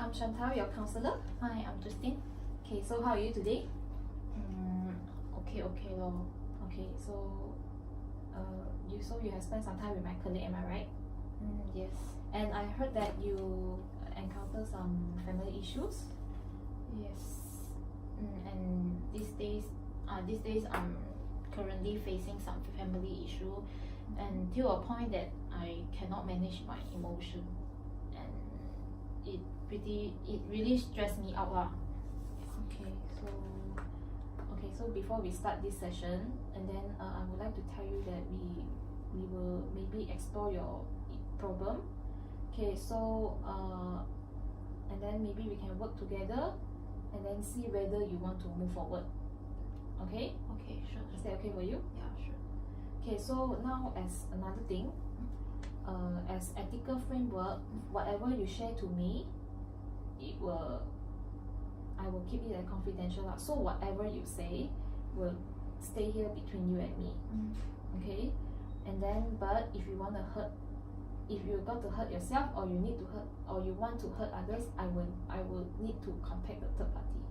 I'm Chantal, your counselor. Hi, I'm Justine. Okay, so how are you today? Okay lor. Okay, so you have spent some time with my colleague, am I right? Yes. And I heard that you encounter some family issues. Yes. And these days I'm currently facing some family issue, and to a point that I cannot manage my emotion, and it really stressed me out lah. Okay, so before we start this session, and then I would like to tell you that we will maybe explore your problem. Okay, so and then maybe we can work together and then see whether you want to move forward. Okay? Okay, sure. Is that okay for you? Yeah, sure. Okay, so now as another thing, as ethical framework, whatever you share to me, I will keep it confidential. So whatever you say will stay here between you and me. Okay? And then, but if you got to hurt yourself, or you need to hurt, or you want to hurt others, I will need to contact the third party.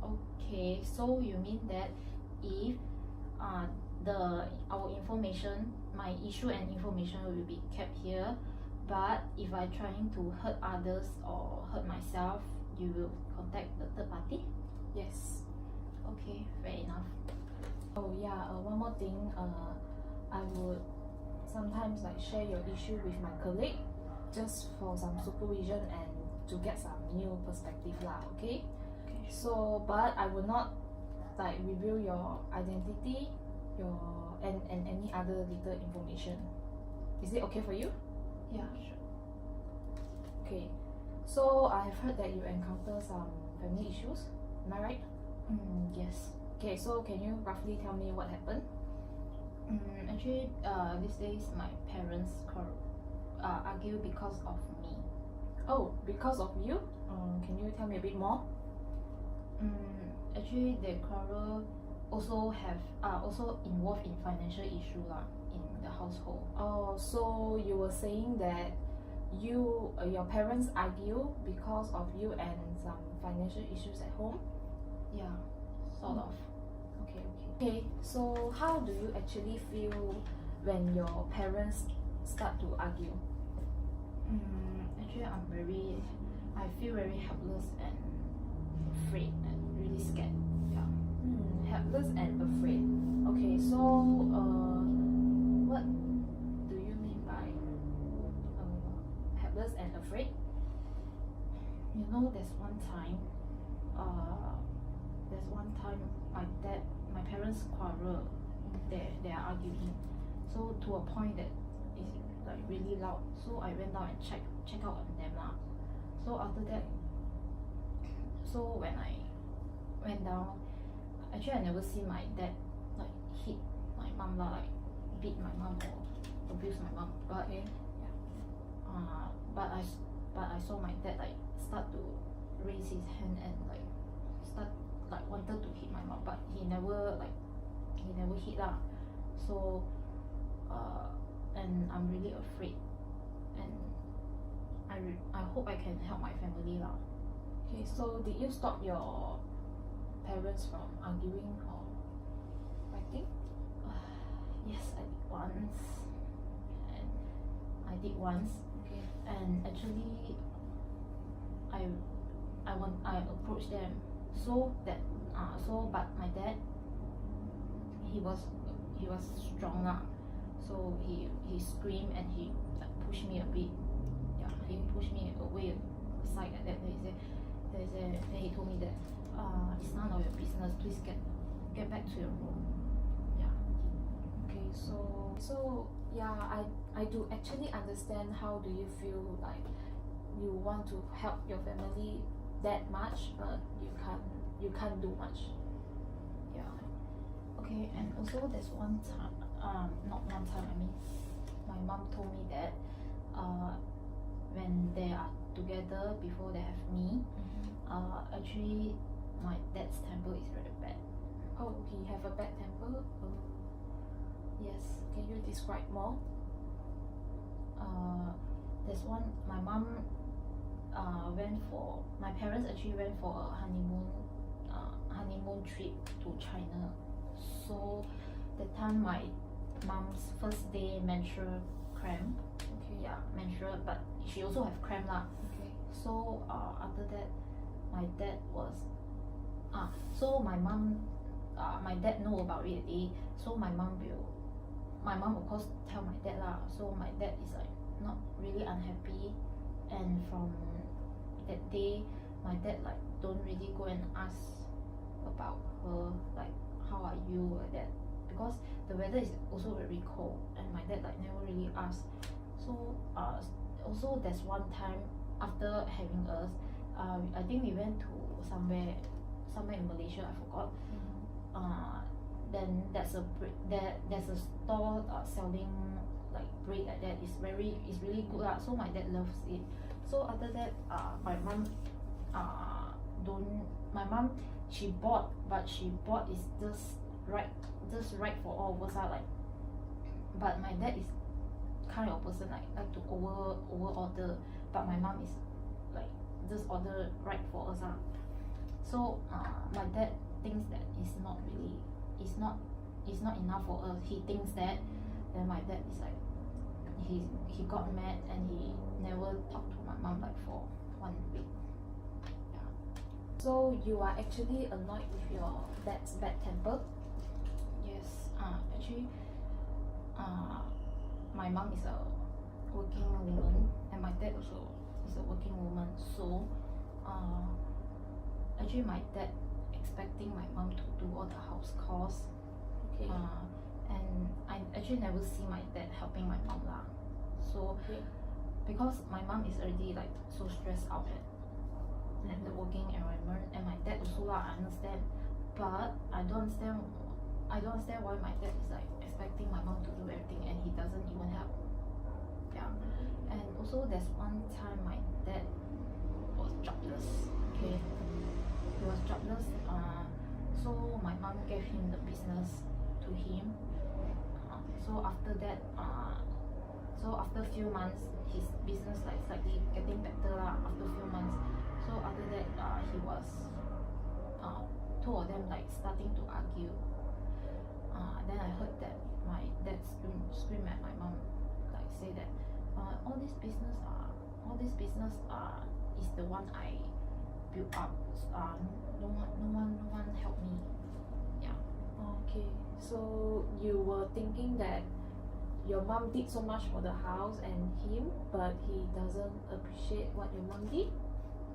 Okay, so you mean that if our information, my issue and information will be kept here, but if I trying to hurt others or hurt myself, you will contact the third party? Yes. Okay, fair enough. Oh yeah, one more thing, I would sometimes share your issue with my colleague just for some supervision and to get some new perspective lah, okay? So, but I will not reveal your identity, and any other little information. Is it okay for you? Yeah, sure. Okay. So I have heard that you encounter some family issues. Am I right? Yes. Okay, so can you roughly tell me what happened? Actually, these days my parents argue because of me. Oh, because of you? Can you tell me a bit more? Actually, the quarrel also involved in financial issue lah in the household. Oh, so you were saying that your parents argue because of you and some financial issues at home? Yeah, sort of. Okay, so how do you actually feel when your parents start to argue? Actually, I feel very helpless and afraid and really scared. Yeah. Helpless and afraid. Okay, so what do you mean by helpless and afraid? You know, there's one time my parents quarrel. They are arguing, so to a point that it's really loud. So I went down and check out on them lah. So after that, so when I went down, actually I never see my dad hit my mom lah, beat my mom or abuse my mom. But but I saw my dad start to raise his hand and wanted to hit my mom, but he never hit lah. So and I'm really afraid, and I hope I can help my family lah. Okay, so did you stop your parents from arguing or fighting? Yes, I did once. Okay. And actually, I approached them, but my dad, he was strong lah. So he screamed and he pushed me a bit. Yeah, he pushed me away aside like that. Then he told me that it's none of your business. Please get back to your room. Yeah. Okay, so yeah, I do actually understand how do you feel you want to help your family that much, but you can't do much. Yeah. Okay, and also there's one time, not one time, I mean, my mom told me that when they are together before they have me, actually my dad's temper is very bad. Oh, he have a bad temper? Yes. Can you describe more? There's one, my mom my parents actually went for a honeymoon trip to China. So that time my mom's first day menstrual cramp. Okay. Yeah, menstrual, but she also have cramp lah. Okay. So after that, my dad was so my dad know about it already. So my mom of course tell my dad lah. So my dad is like not really unhappy, and from that day my dad like don't really go and ask about her, like how are you like that, because the weather is also very cold and my dad like never really ask. So also there's one time after having us, I think we went to somewhere in Malaysia, I forgot. Then there's a store selling like bread like that. It's really good lah. So my dad loves it. So after that, my mom she bought, but she bought is just right for all of us lah. Like, but my dad is kind of person like to over order, but my mom is like just order right for us lah. So my dad thinks that it's not enough for us. He thinks that. Then my dad is like he got mad and he never talked to my mom like for 1 week. Yeah. So you are actually annoyed with your dad's bad temper? Yes. Actually, my mom is a working woman and my dad also is a working woman. So actually my dad expecting my mom to do all the house chores. Okay. And I actually never see my dad helping my mom lah. So Okay. because my mom is already like so stressed out at the working environment, and my dad also lah, I understand, but I don't understand why my dad is like expecting my mom to do everything and he doesn't even help. Yeah. And also there's one time my dad was jobless. Okay. He was jobless. So my mom gave him the business to him. So after that, so after few months, his business like slightly getting better lah. After few months, so after that, he was two of them like starting to argue. Then I heard that my dad scream at my mom, like say that all this business is the one I built up. No one help me. Yeah. Okay. So you were thinking that your mom did so much for the house and him, but he doesn't appreciate what your mom did?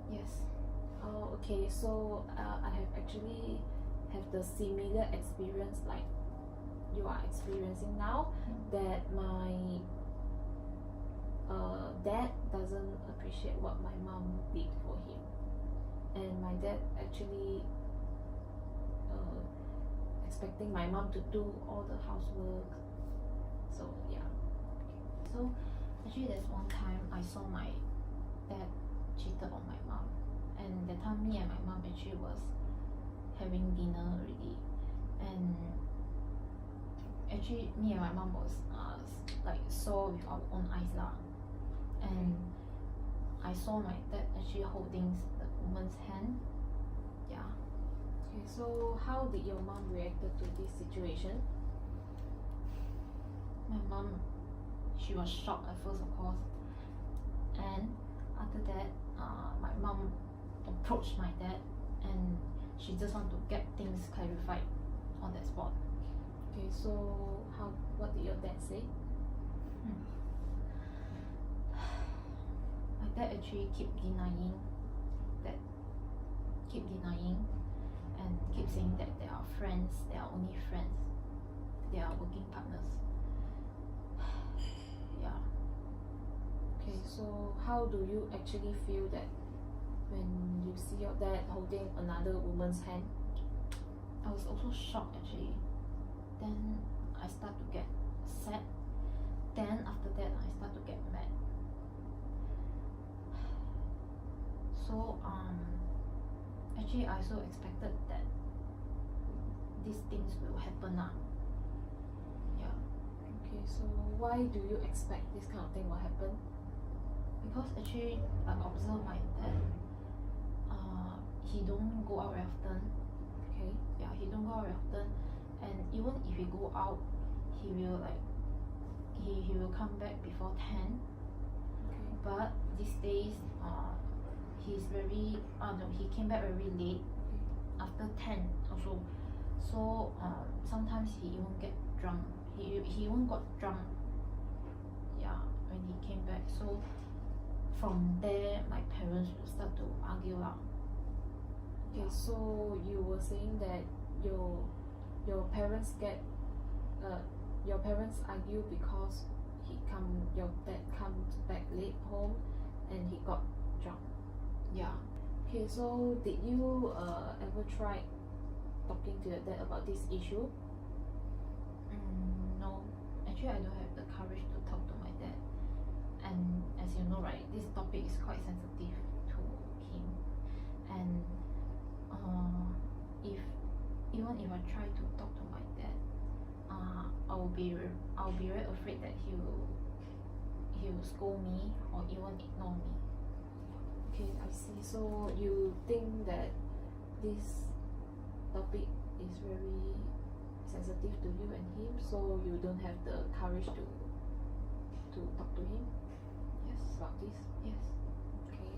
Yes. Oh, okay. So I have actually have the similar experience like you are experiencing now, that my dad doesn't appreciate what my mom did for him, and my dad actually expecting my mom to do all the housework. So yeah. So actually there's one time I saw my dad cheated on my mom, and that time me and my mom actually was having dinner already, and actually me and my mom was like saw with our own eyes lah, and I saw my dad actually holding the woman's hand. Yeah. Okay, so how did your mom reacted to this situation? My mom, she was shocked at first, of course, and after that, my mom approached my dad, and she just want to get things clarified on that spot. Okay, so what did your dad say? My dad actually keep denying, and keep saying that they are friends, they are only friends, they are working partners. Yeah. Okay, so how do you actually feel that when you see your dad holding another woman's hand? I was also shocked actually. Then I start to get sad. Then after that I start to get mad. So actually I also expected that these things will happen lah. Yeah. Okay, so why do you expect this kind of thing will happen? because actually I observe my dad, he don't go out very often. Okay. Yeah, he don't go out very often, and even if he go out, he will like he will come back before 10. Okay. But these days, he's very no, he came back very late, after 10 also. So sometimes he even get drunk. He even got drunk. Yeah, when he came back. So from there, my parents will start to argue lah. Okay, so you were saying that your parents your parents argue because your dad comes back late home and he got drunk. Yeah. Okay, so did you ever try talking to your dad about this issue? No, actually I don't have the courage to talk to my dad. And as you know, right, this topic is quite sensitive to him. And even if I try to talk to my dad, I'll be very afraid that he will scold me or even ignore me. Okay, I see. So you think that this topic is very sensitive to you and him, so you don't have the courage to talk to him Yes. about this? Yes. Okay,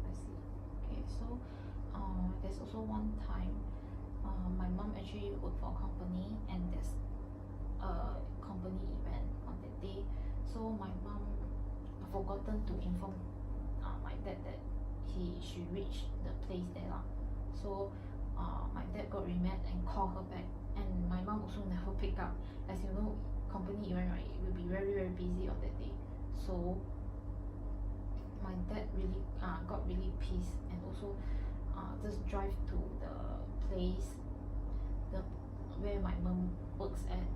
I see. Okay, so there's also one time, my mom actually worked for a company, and there's a company event on that day. So my mom forgotten to inform my dad that he should reach the place there lah. So my dad got really mad and called her back, and my mom also never pick up. As you know, company event, right, it will be very very busy on that day. So my dad really got really pissed, and also just drive to the place where my mom works at.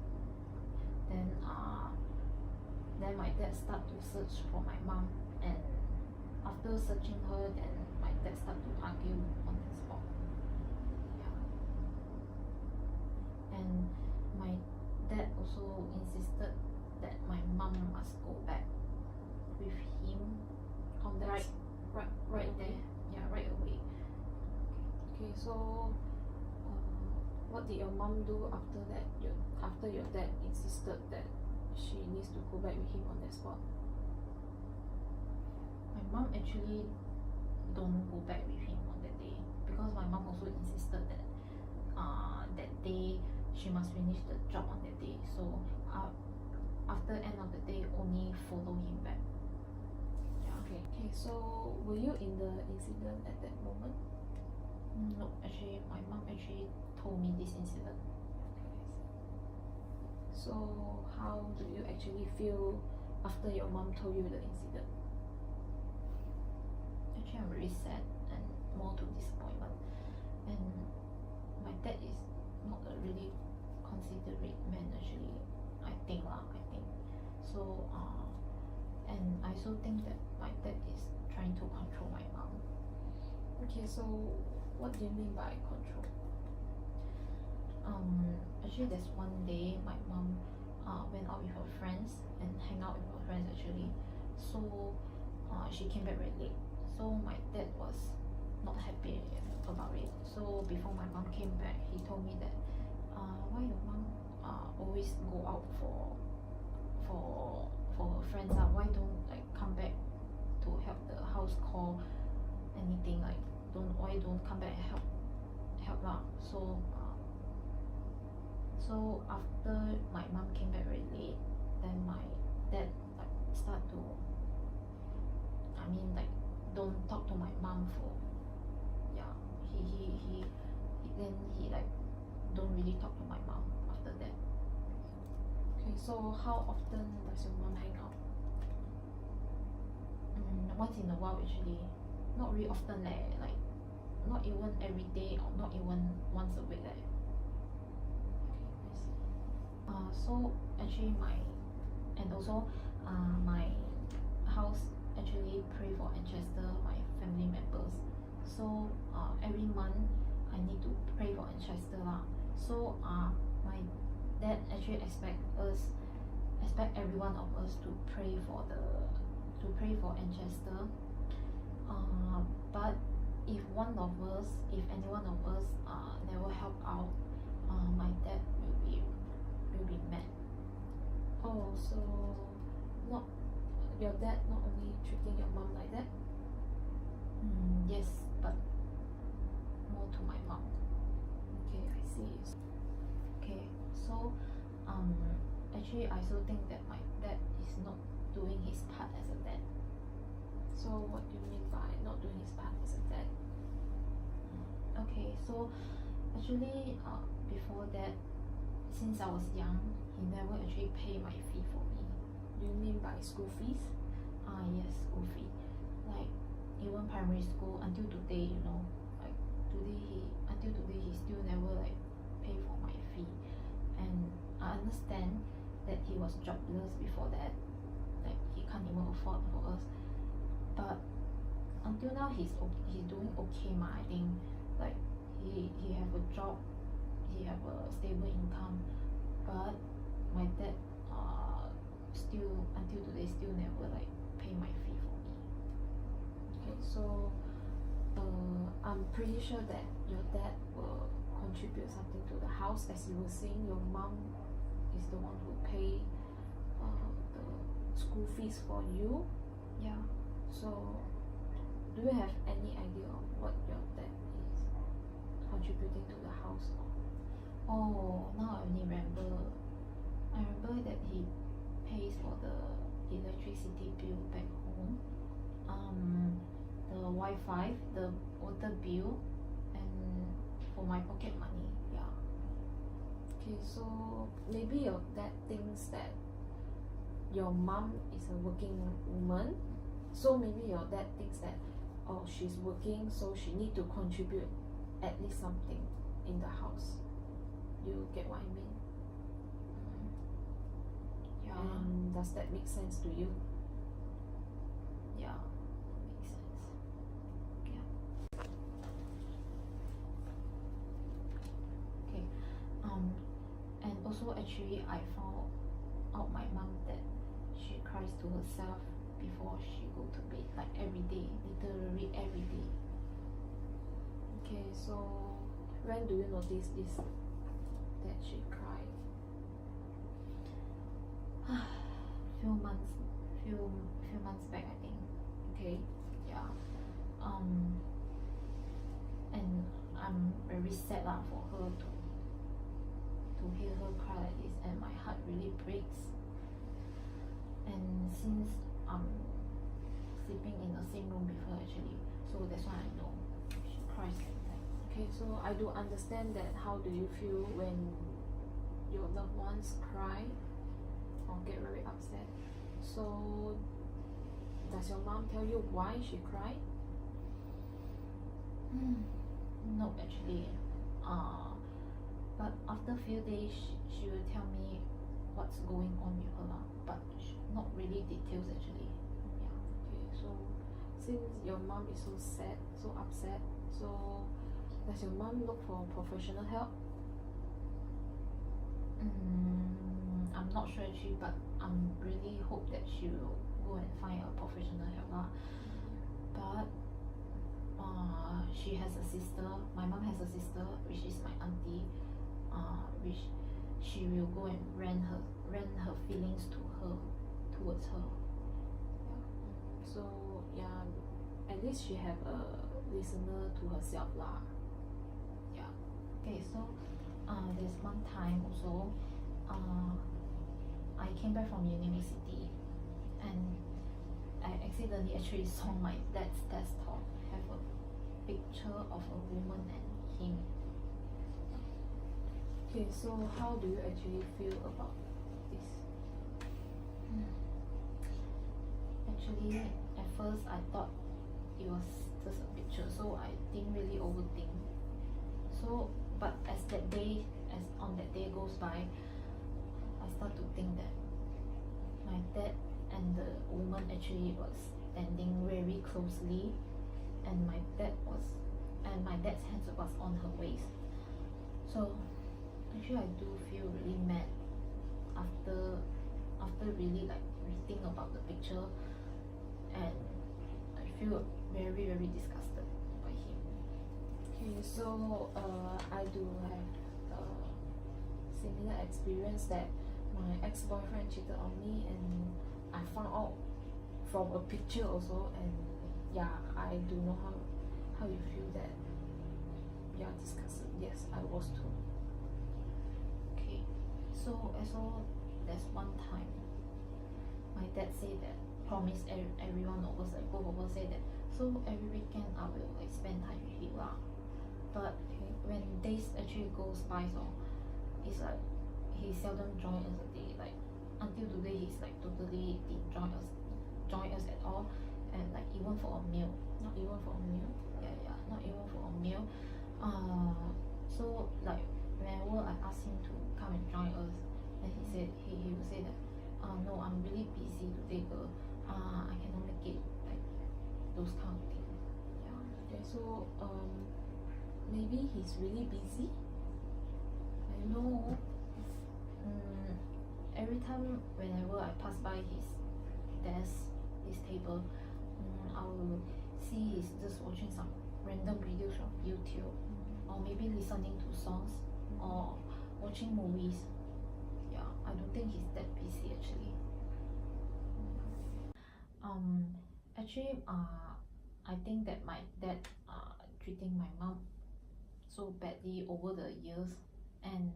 Then my dad start to search for my mom, and after searching her, then my dad start to argue on the spot. Yeah. And my dad also insisted that my mom must go back with him On that right right there. away. Yeah, right away. Okay, so what did your mom do after that? After your dad insisted that she needs to go back with him on that spot? My mom actually don't go back with him on that day, because my mom also insisted that that day she must finish the job on that day. So after end of the day, only follow him back. Yeah. Okay, so were you in the incident at that moment? No, actually my mom actually told me this incident. So how do you actually feel after your mom told you the incident? Actually, I'm very sad and more to disappointment. And my dad is not a really considerate man actually. I think. So and I also think that my dad is trying to control my mom. Okay, so what do you mean by control? Actually there's one day my mom went out with her friends and hang out with her friends actually. So she came back very late. So my dad was not happy about it. So before my mom came back, he told me that why your mom always go out for her friends why don't like come back to help the house call anything, like why don't come back and help lah. So after my mom came back very late, then my dad like start to don't talk to my mom for he then he like don't really talk to my mom after that. Okay, so how often does your mom hang out? Once in a while actually, not really often leh, like not even every day or not even once a week leh. So actually my house actually pray for ancestor, my family members. So every month I need to pray for ancestor lah. So my dad actually expect every one of us to pray for the to pray for ancestor. But if any one of us never help out, my dad will be mad. Oh, so not your dad not only treating your mom like that? Yes, but more to my mom. Okay, I see. Okay, so actually I also think that my dad is not doing his part as a dad. So what do you mean by not doing his part as a dad? Okay, so actually before that, since I was young, he never actually pay my fee for me. Do you mean by school fees? Yes, school fee. Like even primary school until today, like until today he still never like pay for my fee. And I understand that he was jobless before that, like he can't even afford for us. But until now he's doing okay ma. I think like he have a job, he have a stable income, but my dad still until today still never like pay my fee for me. Okay, so I'm pretty sure that your dad will contribute something to the house. As you were saying, your mom is the one who pay the school fees for you. Yeah. So do you have any idea of what your dad is contributing to the house? Oh, now I only remember. I remember that he pays for the electricity bill back home, the Wi-Fi, the water bill, and for my pocket money. Yeah. Okay, so maybe your dad thinks that your mom is a working woman, so maybe your dad thinks that, oh, she's working, so she need to contribute at least something in the house. You get what I mean? Yeah. And does that make sense to you? Yeah, makes sense. Yeah. Okay. And also actually I found out my mom that she cries to herself before she go to bed, like every day, literally every day. Okay, so when do you notice this, that she cried? few months back, I think. Okay. Yeah. And I'm very sad lah for her to hear her cry like this, and my heart really breaks. And since I'm sleeping in the same room with her actually, so that's why I know she cries like that. Okay, so I do understand that. How do you feel when your loved ones cry or get very upset? So does your mom tell you why she cried? No, actually. But after few days, she will tell me what's going on with her lah. But not really details actually. Yeah. Okay, so since your mom is so sad, so upset, so does your mom look for professional help? I'm not sure actually, but I'm really hope that she will go and find a professional help lah. But she has a sister. My mom has a sister, which is my auntie. Which she will go and rant her feelings towards her. Yeah. So yeah, at least she have a listener to herself lah. Yeah. Okay, so there's one time also, I came back from university, and I accidentally actually saw my dad's desktop have a picture of a woman and him. Okay, so how do you actually feel about this? Actually, at first I thought it was just a picture, so I didn't really overthink. So, but as on that day goes by, I start to think that my dad and the woman actually was standing very closely, and my dad's hands was on her waist. So actually I do feel really mad after really like rethink about the picture. and I feel very very disgusted by him. Okay, so I do have a similar experience that my ex-boyfriend cheated on me, and I found out from a picture also, and yeah, I do know how you feel that you are disgusted. Yes, I was too. Okay, so there's one time my dad said that promised everyone of us, like both of us say that, so every weekend I will like spend time with you lah. But when days actually goes by, so it's like he seldom join us a day. Like until today, he's like totally didn't join us at all, and like even for a meal. Not even for a meal. Yeah, not even for a meal. So like whenever I ask him to come and join us, and he said he will say that, no, I'm really busy today, girl. I cannot make it, like those kind of things. Yeah. Okay, so maybe he's really busy. I know. Every time whenever I pass by his desk, his table, I will see he's just watching some random videos from YouTube, or maybe listening to songs, or watching movies. Yeah, I don't think he's that busy actually. Actually, I think that my dad treating my mom so badly over the years, and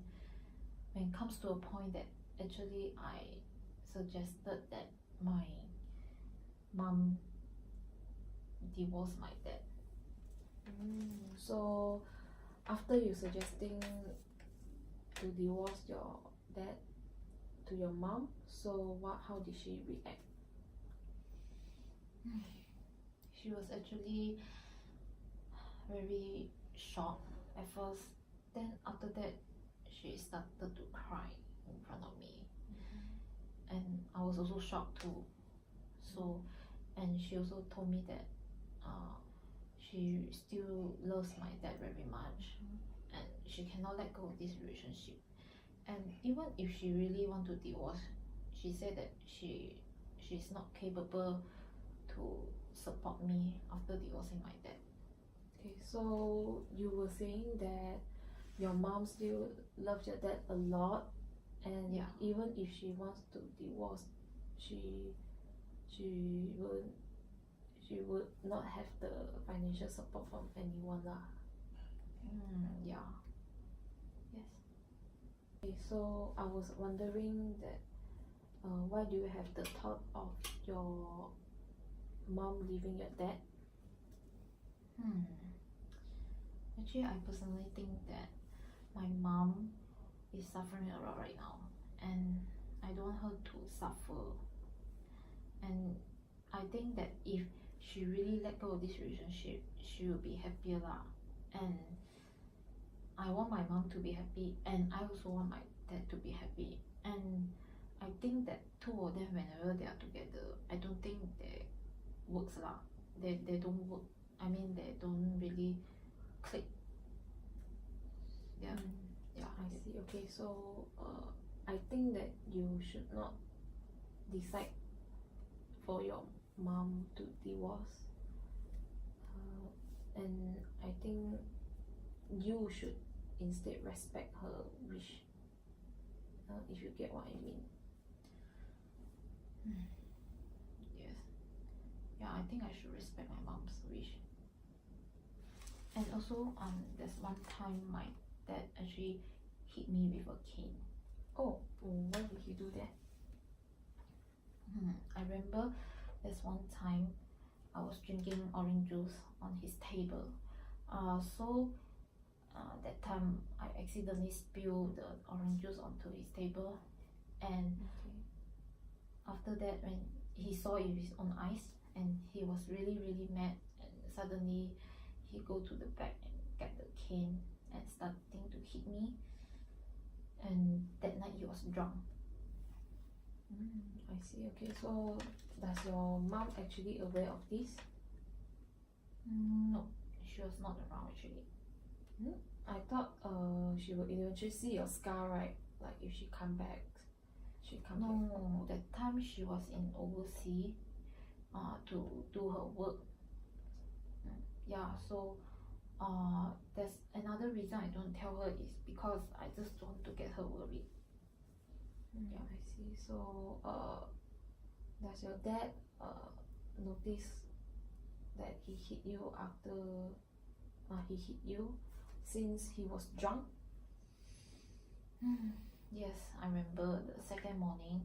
when it comes to a point that actually I suggested that my mom divorce my dad. So after you suggesting to divorce your dad to your mom, so how did she react? She was actually very shocked at first. Then after that, she started to cry in front of me, and I was also shocked too. So, and she also told me that she still loves my dad very much, and she cannot let go of this relationship. And even if she really want to divorce, she said that she's not capable to support me after divorcing my dad. Okay, so you were saying that your mom still loves your dad a lot, and Yeah. even if she wants to divorce, she would not have the financial support from anyone lah. Yeah. Yes. Okay, so I was wondering that why do you have the thought of your mom leaving your dad? Actually, I personally think that my mom is suffering a lot right now, and I don't want her to suffer. And I think that if she really let go of this relationship, she will be happier lah. And I want my mom to be happy, and I also want my dad to be happy. And I think that two of them, whenever they are together, I don't think they works lah. They don't work. I mean, they don't really click. Yeah. Yeah. I see. Okay, so I think that you should not decide for your mom to divorce, and I think you should instead respect her wish, if you get what I mean. Yes. Yeah, I think I should respect my mom's wish. And also, there's one time my dad actually hit me with a cane. Oh, why did he do that? I remember there's one time I was drinking orange juice on his table. That time I accidentally spilled the orange juice onto his table, and after that, when he saw it with his own eyes, and he was really really mad, and suddenly he go to the back and get the cane and starting to hit me. And that night he was drunk. I see. Okay, so does your mom actually aware of this? No, she was not around actually. I thought she will eventually see your scar, right? Like if she come back, she come back. No, that time she was in overseas. to do her work. Yeah, so there's another reason I don't tell her is because I just don't want to get her worried. Yeah, I see. So does your dad notice that he hit you after he hit you since he was drunk? Yes, I remember the second morning.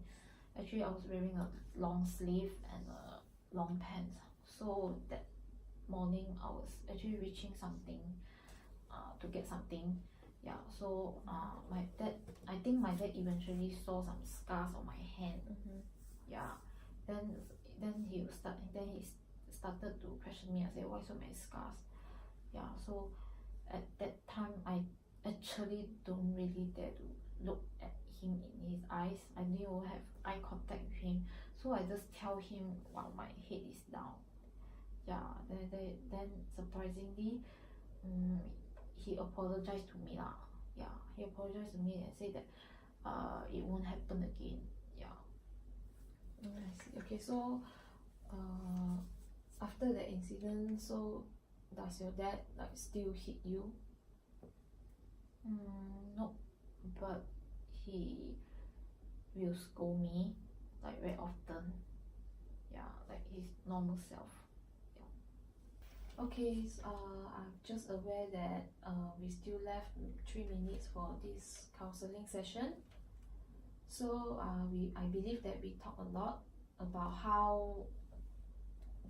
Actually, I was wearing a long sleeve and a long pants. So that morning, I was actually reaching something, to get something. Yeah. So my dad, I think my dad eventually saw some scars on my hand. Yeah. Then he started to question me and say, why so many scars? Yeah. So at that time, I actually don't really dare to look at him in his eyes. I didn't even have eye contact with him, so I just tell him while my head is down. Yeah, then surprisingly, he apologized to me lah. Yeah, he apologized to me and said that it won't happen again. Yeah. I see. Okay, so after the incident, so does your dad like still hit you? No, but he will scold me like very often. Yeah, like his normal self. Okay, I'm just aware that we still left 3 minutes for this counseling session. So I believe that we talk a lot about how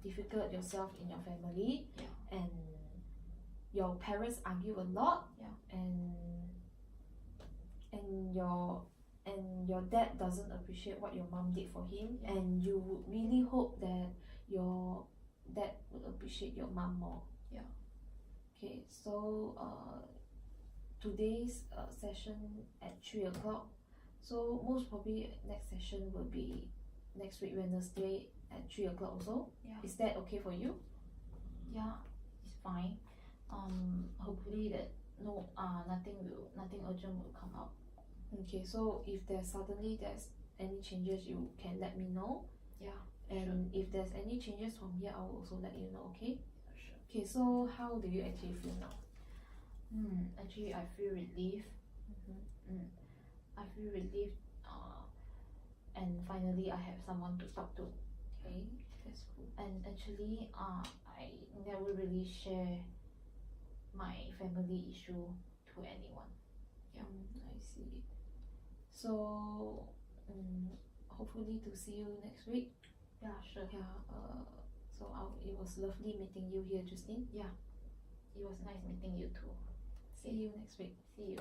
difficult yourself in your family, and your parents argue a lot, and your dad doesn't appreciate what your mom did for him, and you would really hope that your dad would appreciate your mom more. Yeah. Okay, so today's session at 3 o'clock. So most probably next session will be next week Wednesday at 3 o'clock also. Yeah. Is that okay for you? Yeah, it's fine. Hopefully that nothing urgent will come up. Okay, so if there's any changes, you can let me know. Yeah. And if there's any changes from here, I will also let you know, okay? Sure. Okay, so how do you actually feel now? Actually, I feel relief. I feel relief. And finally, I have someone to talk to. Okay, that's cool. And actually, I never really share my family issue to anyone. Yeah. I see. So hopefully to see you next week. Yeah, sure. Yeah. So it was lovely meeting you here, Justine. Yeah. It was nice meeting you too. See you next week. See you.